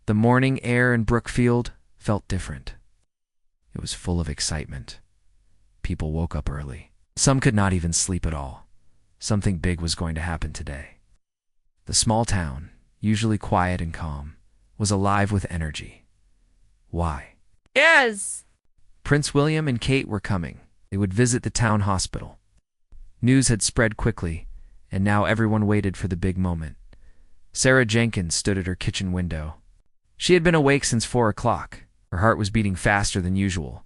The morning air in Brookfield felt different. It was full of excitement. People woke up early. Some could not even sleep at all. Something big was going to happen today. The small town, usually quiet and calm, was alive with energy. Why? Yes! Prince William and Kate were coming. They would visit the town hospital. News had spread quickly, and now everyone waited for the big moment. Sarah Jenkins stood at her kitchen window. She had been awake since 4 o'clock. Her heart was beating faster than usual.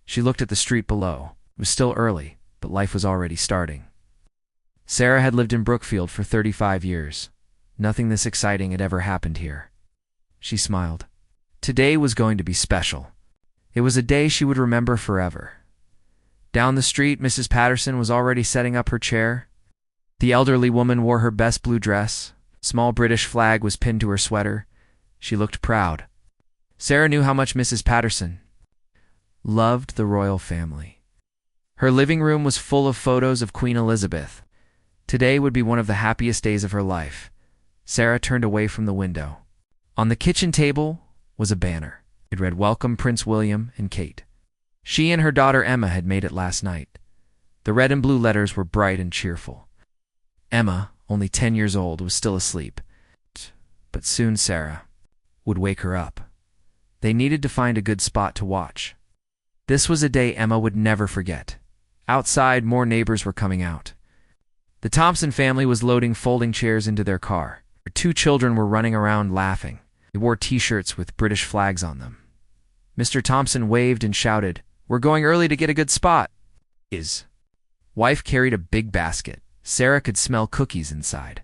She looked at the street below. It was still early, but life was already starting. Sarah had lived in Brookfield for 35 years. Nothing this exciting had ever happened here. She smiled. Today was going to be special. It was a day she would remember forever. Down the street, Mrs. Patterson was already setting up her chair. The elderly woman wore her best blue dress. A small British flag was pinned to her sweater. She looked proud. Sarah knew how much Mrs. Patterson loved the royal family. Her living room was full of photos of Queen Elizabeth. Today would be one of the happiest days of her life. Sarah turned away from the window. On the kitchen table was a banner. It read, "Welcome Prince William and Kate." She and her daughter Emma had made it last night. The red and blue letters were bright and cheerful. Emma, only 10 years old, was still asleep. But soon Sarah would wake her up. They needed to find a good spot to watch. This was a day Emma would never forget. Outside, more neighbors were coming out. The Thompson family was loading folding chairs into their car. Their 2 children were running around laughing. They wore T-shirts with British flags on them. Mr. Thompson waved and shouted, "We're going early to get a good spot." His wife carried a big basket. Sarah could smell cookies inside.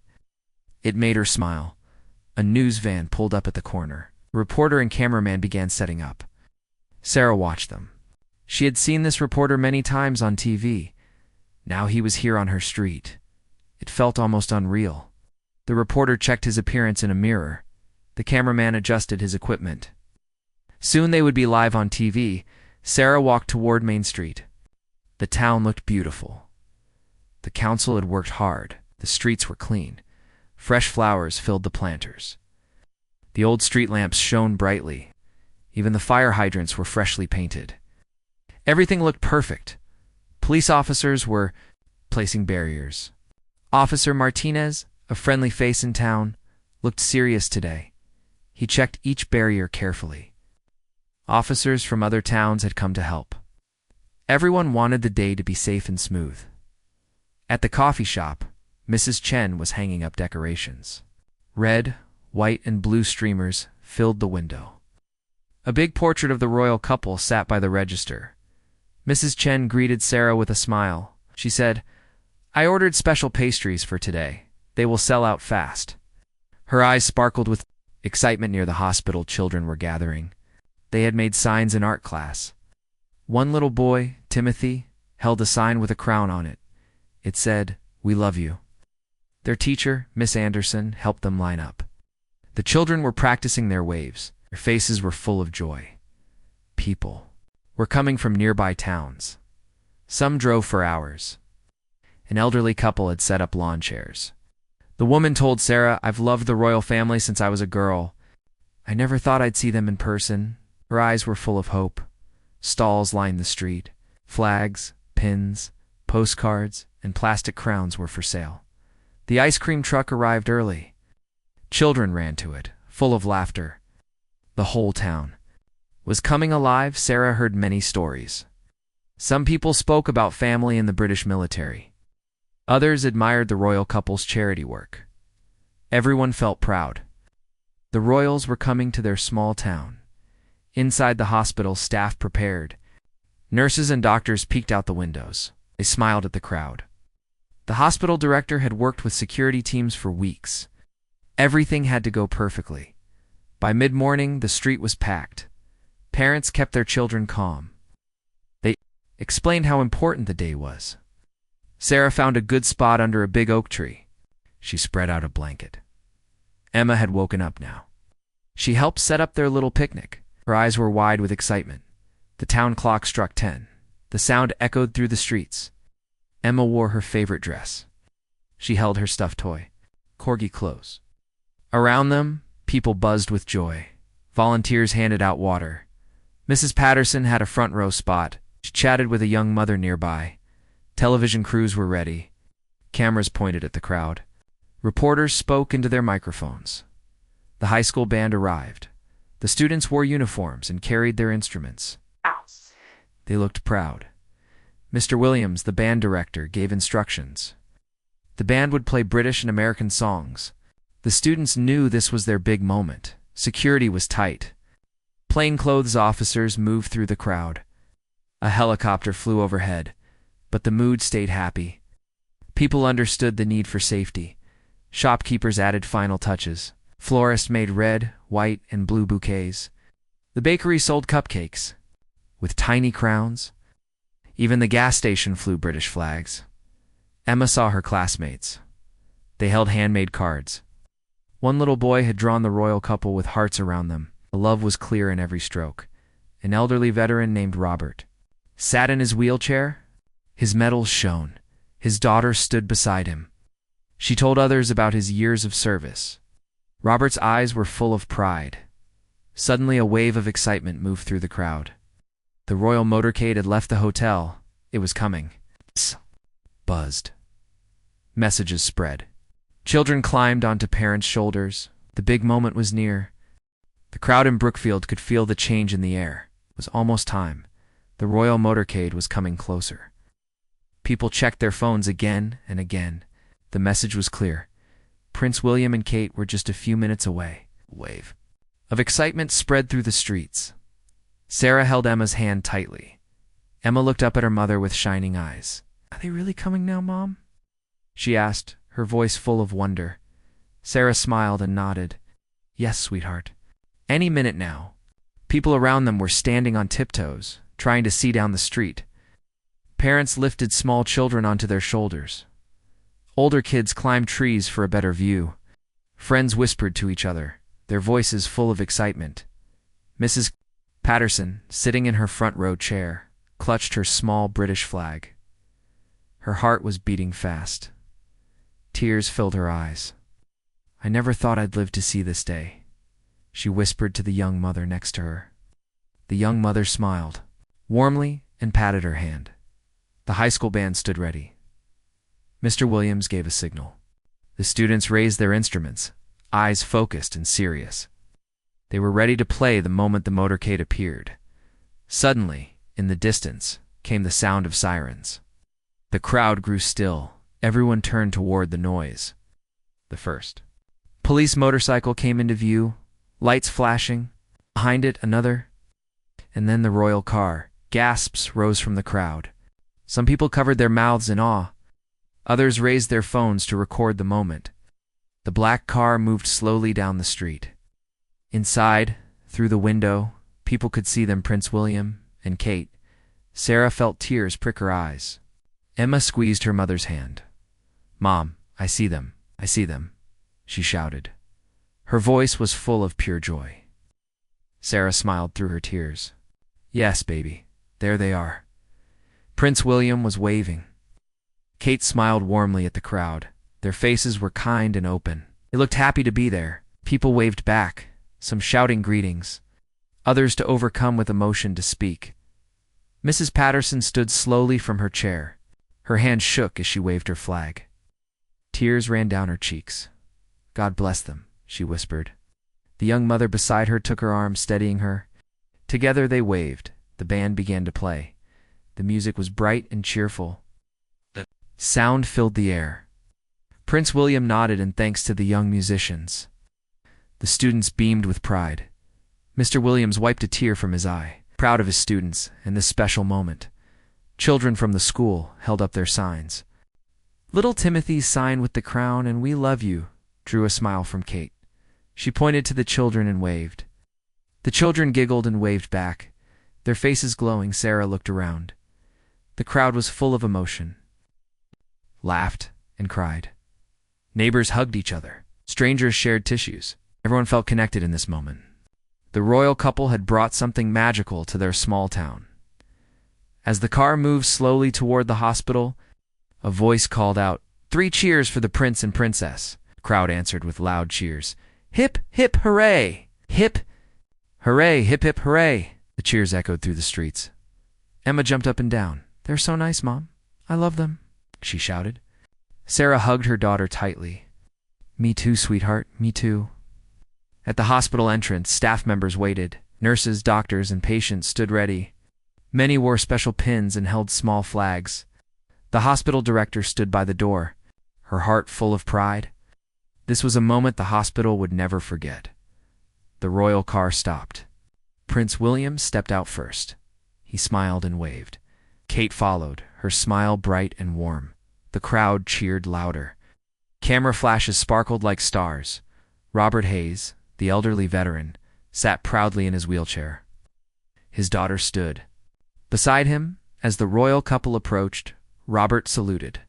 It made her smile. A news van pulled up at the corner. A reporter and cameraman began setting up. Sarah watched them. She had seen this reporter many times on TV. Now he was here on her street. It felt almost unreal. The reporter checked his appearance in a mirror. The cameraman adjusted his equipment. Soon they would be live on TV. Sarah walked toward Main Street. The town looked beautiful. The council had worked hard. The streets were clean. Fresh flowers filled the planters. The old street lamps shone brightly. Even the fire hydrants were freshly painted. Everything looked perfect. Police officers were placing barriers. Officer Martinez, a friendly face in town, looked serious today. He checked each barrier carefully. Officers from other towns had come to help. Everyone wanted the day to be safe and smooth. At the coffee shop, Mrs. Chen was hanging up decorations. Red, white, and blue streamers filled the window. A big portrait of the royal couple sat by the register. Mrs. Chen greeted Sarah with a smile. She said, "I ordered special pastries for today. They will sell out fast." Her eyes sparkled with excitement. Near the hospital, children were gathering. They had made signs in art class. One little boy, Timothy, held a sign with a crown on it. It said, "We love you." Their teacher, Miss Anderson, helped them line up. The children were practicing their waves. Their faces were full of joy. People were coming from nearby towns. Some drove for hours. An elderly couple had set up lawn chairs. The woman told Sarah, "I've loved the royal family since I was a girl. I never thought I'd see them in person." Her eyes were full of hope. Stalls lined the street. Flags, pins, postcards, and plastic crowns were for sale. The ice cream truck arrived early. Children ran to it, full of laughter. The whole town was coming alive. Sarah heard many stories. Some people spoke about family in the British military. Others admired the royal couple's charity work. Everyone felt proud. The royals were coming to their small town. Inside the hospital, staff prepared. Nurses and doctors peeked out the windows. They smiled at the crowd. The hospital director had worked with security teams for weeks. Everything had to go perfectly. By mid-morning, the street was packed. Parents kept their children calm. They explained how important the day was. Sarah found a good spot under a big oak tree. She spread out a blanket. Emma had woken up now. She helped set up their little picnic. Her eyes were wide with excitement. The town clock struck 10. The sound echoed through the streets. Emma wore her favorite dress. She held her stuffed toy, corgi clothes. Around them, people buzzed with joy. Volunteers handed out water. Mrs. Patterson had a front row spot. She chatted with a young mother nearby. Television crews were ready. Cameras pointed at the crowd. Reporters spoke into their microphones. The high school band arrived. The students wore uniforms and carried their instruments. They looked proud. Mr. Williams, the band director, gave instructions. The band would play British and American songs. The students knew this was their big moment. Security was tight. Plainclothes officers moved through the crowd. A helicopter flew overhead, but the mood stayed happy. People understood the need for safety. Shopkeepers added final touches. Florists made red, white, and blue bouquets. The bakery sold cupcakes with tiny crowns. Even the gas station flew British flags. Emma saw her classmates. They held handmade cards. One little boy had drawn the royal couple with hearts around them. The love was clear in every stroke. An elderly veteran named Robert sat in his wheelchair. His medals shone. His daughter stood beside him. She told others about his years of service. Robert's eyes were full of pride. Suddenly a wave of excitement moved through the crowd. The royal motorcade had left the hotel. It was coming. Buzzed. Messages spread. Children climbed onto parents' shoulders. The big moment was near. The crowd in Brookfield could feel the change in the air. It was almost time. The royal motorcade was coming closer. People checked their phones again and again. The message was clear. Prince William and Kate were just a few minutes away. A wave of excitement spread through the streets. Sarah held Emma's hand tightly. Emma looked up at her mother with shining eyes. "Are they really coming now, Mom?" she asked, her voice full of wonder. Sarah smiled and nodded. "Yes, sweetheart. Any minute now." People around them were standing on tiptoes, trying to see down the street. Parents lifted small children onto their shoulders. Older kids climbed trees for a better view. Friends whispered to each other, their voices full of excitement. Mrs. Patterson, sitting in her front row chair, clutched her small British flag. Her heart was beating fast. Tears filled her eyes. "I never thought I'd live to see this day," she whispered to the young mother next to her. The young mother smiled warmly and patted her hand. The high school band stood ready. Mr. Williams gave a signal. The students raised their instruments, eyes focused and serious. They were ready to play the moment the motorcade appeared. Suddenly, in the distance, came the sound of sirens. The crowd grew still. Everyone turned toward the noise. The first police motorcycle came into view, lights flashing. Behind it, another. And then the royal car. Gasps rose from the crowd. Some people covered their mouths in awe. Others raised their phones to record the moment. The black car moved slowly down the street. Inside, through the window, people could see them, Prince William and Kate. Sarah felt tears prick her eyes. Emma squeezed her mother's hand. "Mom, I see them, she shouted. Her voice was full of pure joy. Sarah smiled through her tears. "Yes, baby, there they are." Prince William was waving. Kate smiled warmly at the crowd. Their faces were kind and open. They looked happy to be there. People waved back, some shouting greetings, others too overcome with emotion to speak. Mrs. Patterson stood slowly from her chair. Her hand shook as she waved her flag. Tears ran down her cheeks. "God bless them," she whispered. The young mother beside her took her arm, steadying her. Together they waved. The band began to play. The music was bright and cheerful. The sound filled the air. Prince William nodded in thanks to the young musicians. The students beamed with pride. Mr. Williams wiped a tear from his eye, proud of his students and this special moment. Children from the school held up their signs. "Little Timothy's sign with the crown and we love you," drew a smile from Kate. She pointed to the children and waved. The children giggled and waved back. Their faces glowing, Sarah looked around. The crowd was full of emotion. Laughed and cried. Neighbors hugged each other. Strangers shared tissues. Everyone felt connected in this moment. The royal couple had brought something magical to their small town. As the car moved slowly toward the hospital, a voice called out, "3 cheers for the prince and princess." The crowd answered with loud cheers. "Hip, hip, hooray! Hip!" Hooray, hip hip hooray! The cheers echoed through the streets. Emma jumped up and down. They're so nice, Mom. I love them, she shouted. Sarah hugged her daughter tightly. Me too, sweetheart, me too. At the hospital entrance, staff members waited. Nurses, doctors, and patients stood ready. Many wore special pins and held small flags. The hospital director stood by the door, her heart full of pride. This was a moment the hospital would never forget. The royal car stopped. Prince William stepped out first. He smiled and waved. Kate followed, her smile bright and warm. The crowd cheered louder. Camera flashes sparkled like stars. Robert Hayes, the elderly veteran, sat proudly in his wheelchair. His daughter stood. Beside him, as the royal couple approached, Robert saluted.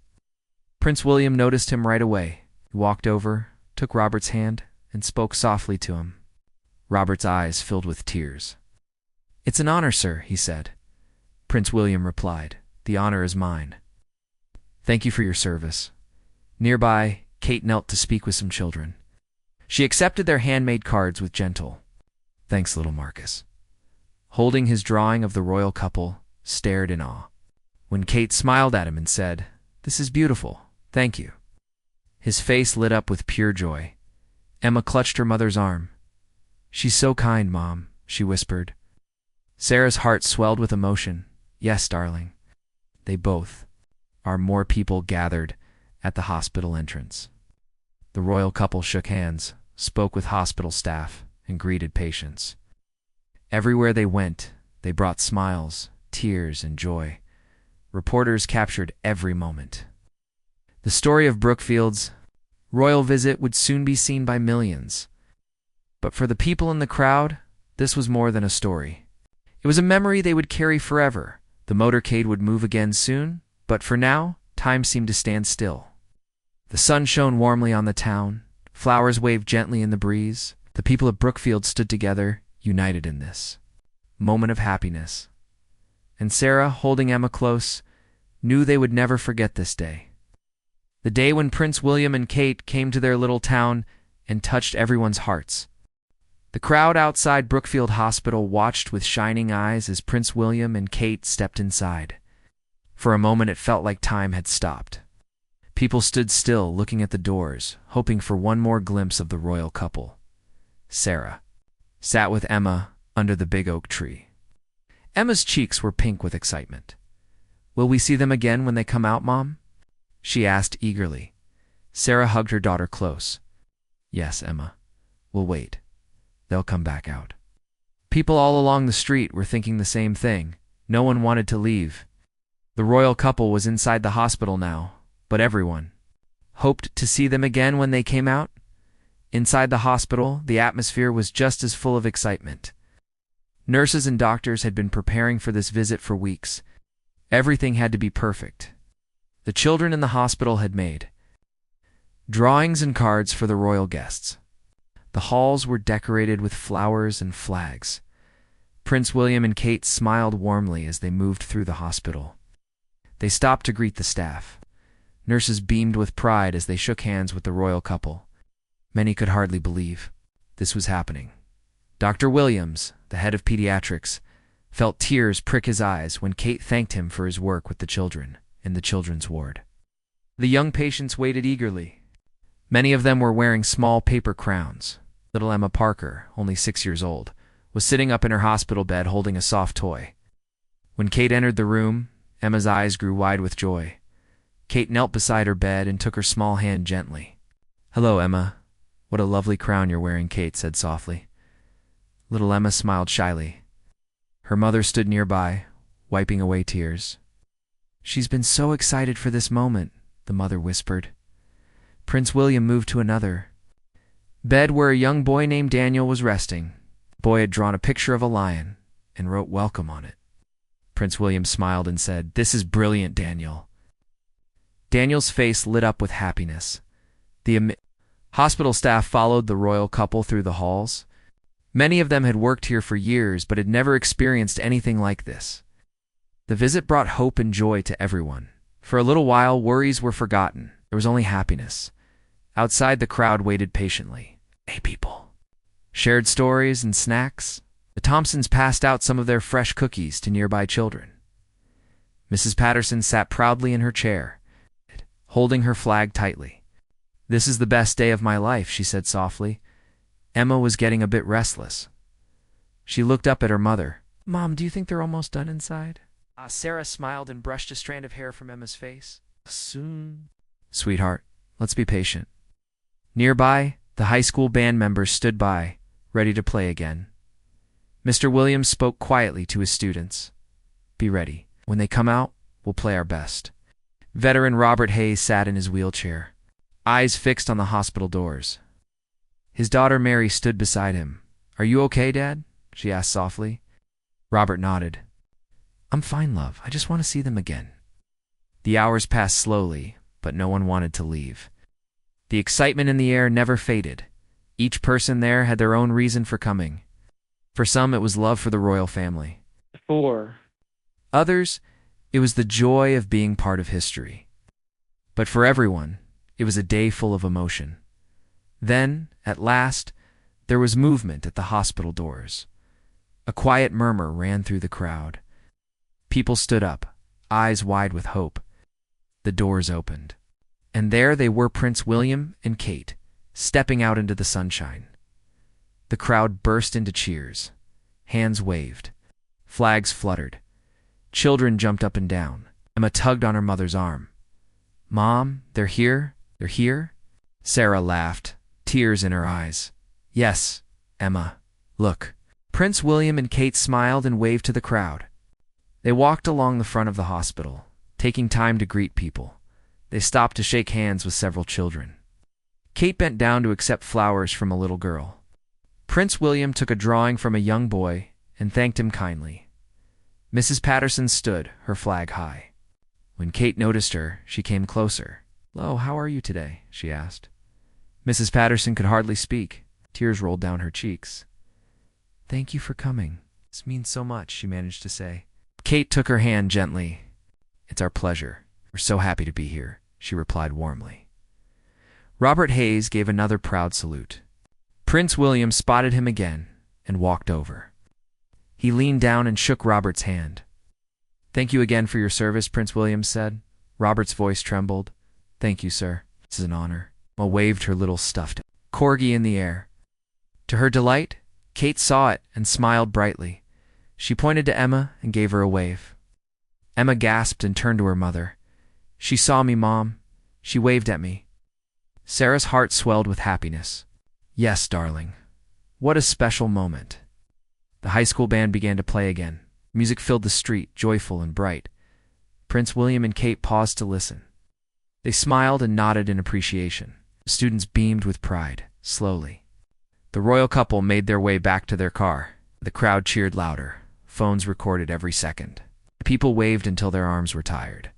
Prince William noticed him right away. He walked over, took Robert's hand, and spoke softly to him. Robert's eyes filled with tears. "It's an honor, sir," he said. Prince William replied, "The honor is mine." "Thank you for your service." Nearby, Kate knelt to speak with some children. She accepted their handmade cards with gentle, "Thanks, little Marcus." Holding his drawing of the royal couple, stared in awe. When Kate smiled at him and said, "This is beautiful, thank you," his face lit up with pure joy. Emma clutched her mother's arm. "She's so kind, Mom," she whispered. Sarah's heart swelled with emotion. "Yes, darling." They both. More people gathered at the hospital entrance. The royal couple shook hands, spoke with hospital staff, and greeted patients. Everywhere they went, they brought smiles, tears, and joy. Reporters captured every moment. The story of Brookfield's royal visit would soon be seen by millions. But for the people in the crowd, this was more than a story. It was a memory they would carry forever. The motorcade would move again soon, but for now, time seemed to stand still. The sun shone warmly on the town. Flowers waved gently in the breeze. The people of Brookfield stood together, united in this moment of happiness. And Sarah, holding Emma close, knew they would never forget this day. The day when Prince William and Kate came to their little town and touched everyone's hearts. The crowd outside Brookfield Hospital watched with shining eyes as Prince William and Kate stepped inside. For a moment it felt like time had stopped. People stood still, looking at the doors, hoping for one more glimpse of the royal couple. Sarah sat with Emma under the big oak tree. Emma's cheeks were pink with excitement. "Will we see them again when they come out, Mom?" she asked eagerly. Sarah hugged her daughter close. "Yes, Emma. We'll wait. They'll come back out." People all along the street were thinking the same thing. No one wanted to leave. The royal couple was inside the hospital now, but everyone hoped to see them again when they came out. Inside the hospital, the atmosphere was just as full of excitement. Nurses and doctors had been preparing for this visit for weeks. Everything had to be perfect. The children in the hospital had made drawings and cards for the royal guests. The halls were decorated with flowers and flags. Prince William and Kate smiled warmly as they moved through the hospital. They stopped to greet the staff. Nurses beamed with pride as they shook hands with the royal couple. Many could hardly believe this was happening. Dr. Williams, the head of pediatrics, felt tears prick his eyes when Kate thanked him for his work with the children in the children's ward. The young patients waited eagerly. Many of them were wearing small paper crowns. Little Emma Parker, only 6 years old, was sitting up in her hospital bed holding a soft toy. When Kate entered the room, Emma's eyes grew wide with joy. Kate knelt beside her bed and took her small hand gently. "Hello, Emma. What a lovely crown you're wearing," Kate said softly. Little Emma smiled shyly. Her mother stood nearby, wiping away tears. "She's been so excited for this moment," the mother whispered. Prince William moved to another bed where a young boy named Daniel was resting. The boy had drawn a picture of a lion and wrote "Welcome" on it. Prince William smiled and said, "This is brilliant, Daniel." Daniel's face lit up with happiness. The hospital staff followed the royal couple through the halls. Many of them had worked here for years but had never experienced anything like this. The visit brought hope and joy to everyone. For a little while, worries were forgotten. There was only happiness. Outside, the crowd waited patiently. Hey, people. Shared stories and snacks. The Thompsons passed out some of their fresh cookies to nearby children. Mrs. Patterson sat proudly in her chair, holding her flag tightly. "This is the best day of my life," she said softly. Emma was getting a bit restless. She looked up at her mother. "Mom, do you think they're almost done inside?" Sarah smiled and brushed a strand of hair from Emma's face. "Soon." "Sweetheart, let's be patient." Nearby, the high school band members stood by, ready to play again. Mr. Williams spoke quietly to his students. "Be ready. When they come out, we'll play our best." Veteran Robert Hayes sat in his wheelchair, eyes fixed on the hospital doors. His daughter Mary stood beside him. "Are you okay, Dad?" she asked softly. Robert nodded. "I'm fine, love. I just want to see them again." The hours passed slowly, but no one wanted to leave. The excitement in the air never faded. Each person there had their own reason for coming. For some, it was love for the royal family. 4. Others, it was the joy of being part of history. But for everyone, it was a day full of emotion. Then, at last, there was movement at the hospital doors. A quiet murmur ran through the crowd. People stood up, eyes wide with hope. The doors opened. And there they were, Prince William and Kate, stepping out into the sunshine. The crowd burst into cheers. Hands waved. Flags fluttered. Children jumped up and down. Emma tugged on her mother's arm. "Mom, they're here? They're here?" Sarah laughed, tears in her eyes. "Yes, Emma. Look." Prince William and Kate smiled and waved to the crowd. They walked along the front of the hospital, taking time to greet people. They stopped to shake hands with several children. Kate bent down to accept flowers from a little girl. Prince William took a drawing from a young boy and thanked him kindly. Mrs. Patterson stood, her flag high. When Kate noticed her, she came closer. "Lo, how are you today?" she asked. Mrs. Patterson could hardly speak. Tears rolled down her cheeks. "Thank you for coming. This means so much," she managed to say. Kate took her hand gently. "It's our pleasure. We're so happy to be here," she replied warmly. Robert Hayes gave another proud salute. Prince William spotted him again and walked over. He leaned down and shook Robert's hand. "Thank you again for your service," Prince William said. Robert's voice trembled. "Thank you, sir. This is an honor." Emma waved her little stuffed corgi in the air. To her delight, Kate saw it and smiled brightly. She pointed to Emma and gave her a wave. Emma gasped and turned to her mother. "She saw me, Mom. She waved at me." Sarah's heart swelled with happiness. "Yes, darling. What a special moment." The high school band began to play again. Music filled the street, joyful and bright. Prince William and Kate paused to listen. They smiled and nodded in appreciation. The students beamed with pride, slowly. The royal couple made their way back to their car. The crowd cheered louder. Phones recorded every second. People waved until their arms were tired.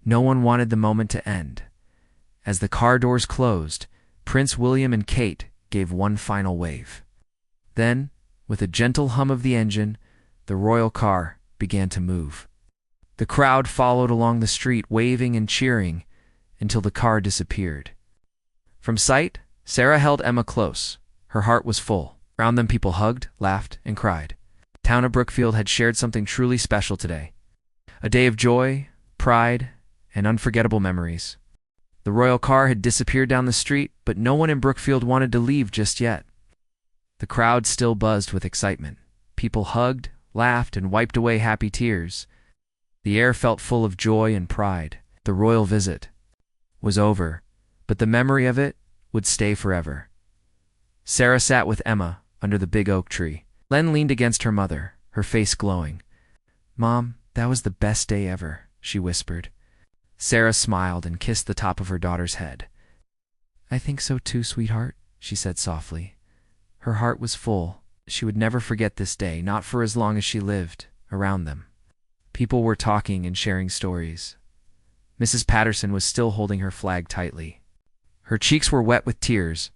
No one wanted the moment to end. As the car doors closed, Prince William and Kate gave one final wave. Then, with a gentle hum of the engine, the royal car began to move. The crowd followed along the street, waving and cheering, until the car disappeared. From sight, Sarah held Emma close. Her heart was full. Around them, people hugged, laughed, and cried. The town of Brookfield had shared something truly special today. A day of joy, pride, and unforgettable memories. The royal car had disappeared down the street, but no one in Brookfield wanted to leave just yet. The crowd still buzzed with excitement. People hugged, laughed, and wiped away happy tears. The air felt full of joy and pride. The royal visit was over, but the memory of it would stay forever. Sarah sat with Emma under the big oak tree. Len leaned against her mother, her face glowing. "Mom, that was the best day ever," she whispered. Sarah smiled and kissed the top of her daughter's head. "I think so too, sweetheart," she said softly. Her heart was full. She would never forget this day, not for as long as she lived around them. People were talking and sharing stories. Mrs. Patterson was still holding her flag tightly. Her cheeks were wet with tears,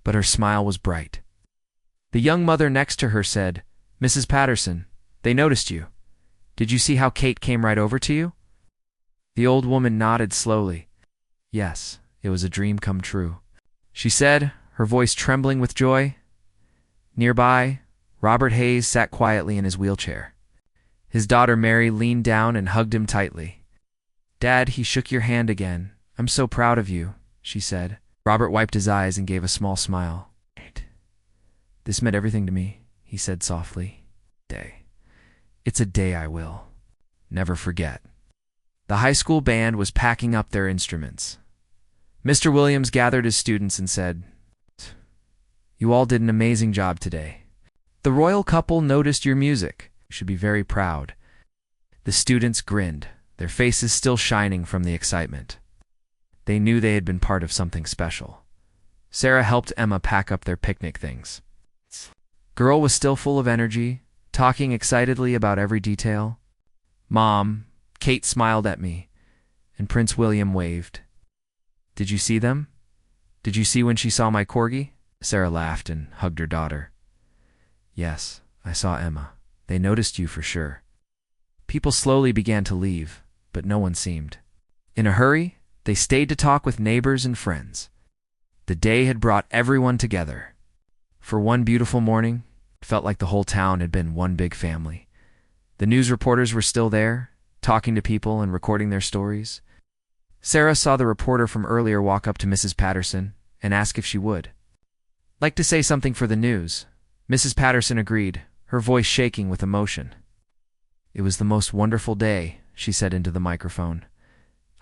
but her smile was bright. The young mother next to her said, "Mrs. Patterson, they noticed you. Did you see how Kate came right over to you?" The old woman nodded slowly. "Yes, it was a dream come true," she said, her voice trembling with joy. Nearby, Robert Hayes sat quietly in his wheelchair. His daughter Mary leaned down and hugged him tightly. "Dad," he shook your hand again. "I'm so proud of you," she said. Robert wiped his eyes and gave a small smile. "This meant everything to me," he said softly. It's a day I will never forget." The high school band was packing up their instruments. Mr. Williams gathered his students and said, "You all did an amazing job today. The royal couple noticed your music. You should be very proud." The students grinned, their faces still shining from the excitement. They knew they had been part of something special. Sarah helped Emma pack up their picnic things. Girl was still full of energy, talking excitedly about every detail. "Mom," Kate smiled at me, and Prince William waved. "Did you see them? Did you see when she saw my corgi?" Sarah laughed and hugged her daughter. "Yes, I saw Emma. They noticed you for sure." People slowly began to leave, but no one seemed in a hurry. They stayed to talk with neighbors and friends. The day had brought everyone together. For one beautiful morning, it felt like the whole town had been one big family. The news reporters were still there, talking to people and recording their stories. Sarah saw the reporter from earlier walk up to Mrs. Patterson and ask if she would like to say something for the news. Mrs. Patterson agreed, her voice shaking with emotion. "It was the most wonderful day," she said into the microphone.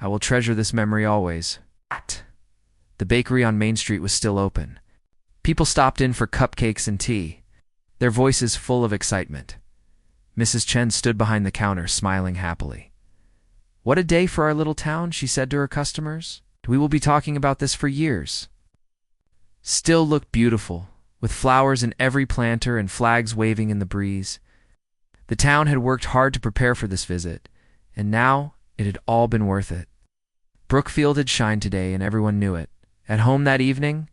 "I will treasure this memory always." The bakery on Main Street was still open. People stopped in for cupcakes and tea, their voices full of excitement. Mrs. Chen stood behind the counter, smiling happily. "What a day for our little town," she said to her customers. "We will be talking about this for years." Still looked beautiful, with flowers in every planter and flags waving in the breeze. The town had worked hard to prepare for this visit, and now it had all been worth it. Brookfield had shined today, and everyone knew it. At home that evening,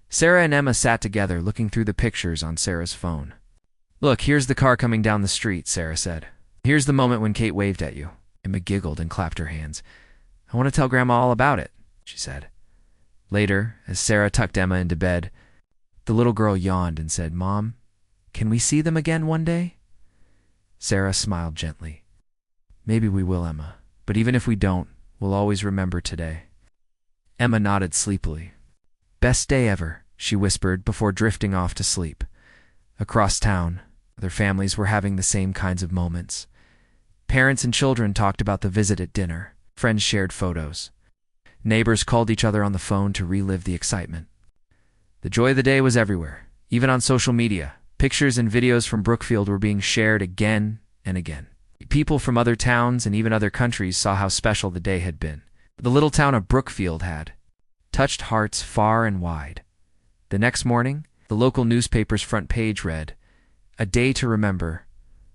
Sarah and Emma sat together, looking through the pictures on Sarah's phone. "Look, here's the car coming down the street," Sarah said. "Here's the moment when Kate waved at you." Emma giggled and clapped her hands. "I want to tell Grandma all about it," she said. Later, as Sarah tucked Emma into bed, the little girl yawned and said, "Mom, can we see them again one day?" Sarah smiled gently. "Maybe we will, Emma, but even if we don't, we'll always remember today." Emma nodded sleepily. "Best day ever," she whispered before drifting off to sleep. Across town, other families were having the same kinds of moments. Parents and children talked about the visit at dinner. Friends shared photos. Neighbors called each other on the phone to relive the excitement. The joy of the day was everywhere, even on social media. Pictures and videos from Brookfield were being shared again and again. People from other towns and even other countries saw how special the day had been. The little town of Brookfield had touched hearts far and wide. The next morning, the local newspaper's front page read, "A day to remember.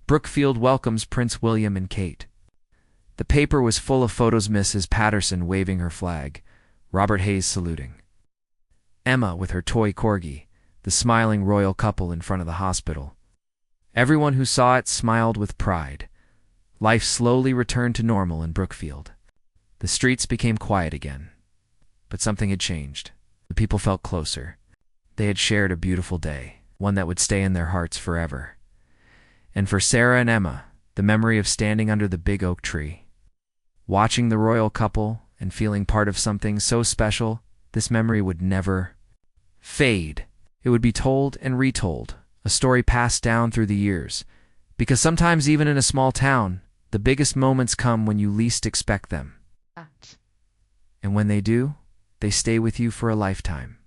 Brookfield welcomes Prince William and Kate." The paper was full of photos: Mrs. Patterson waving her flag, Robert Hayes saluting, Emma with her toy corgi, the smiling royal couple in front of the hospital. Everyone who saw it smiled with pride. Life slowly returned to normal in Brookfield. The streets became quiet again. But something had changed. The people felt closer. They had shared a beautiful day, one that would stay in their hearts forever. And for Sarah and Emma, the memory of standing under the big oak tree, watching the royal couple and feeling part of something so special, this memory would never fade. It would be told and retold, a story passed down through the years. Because sometimes even in a small town, the biggest moments come when you least expect them. And when they do, they stay with you for a lifetime.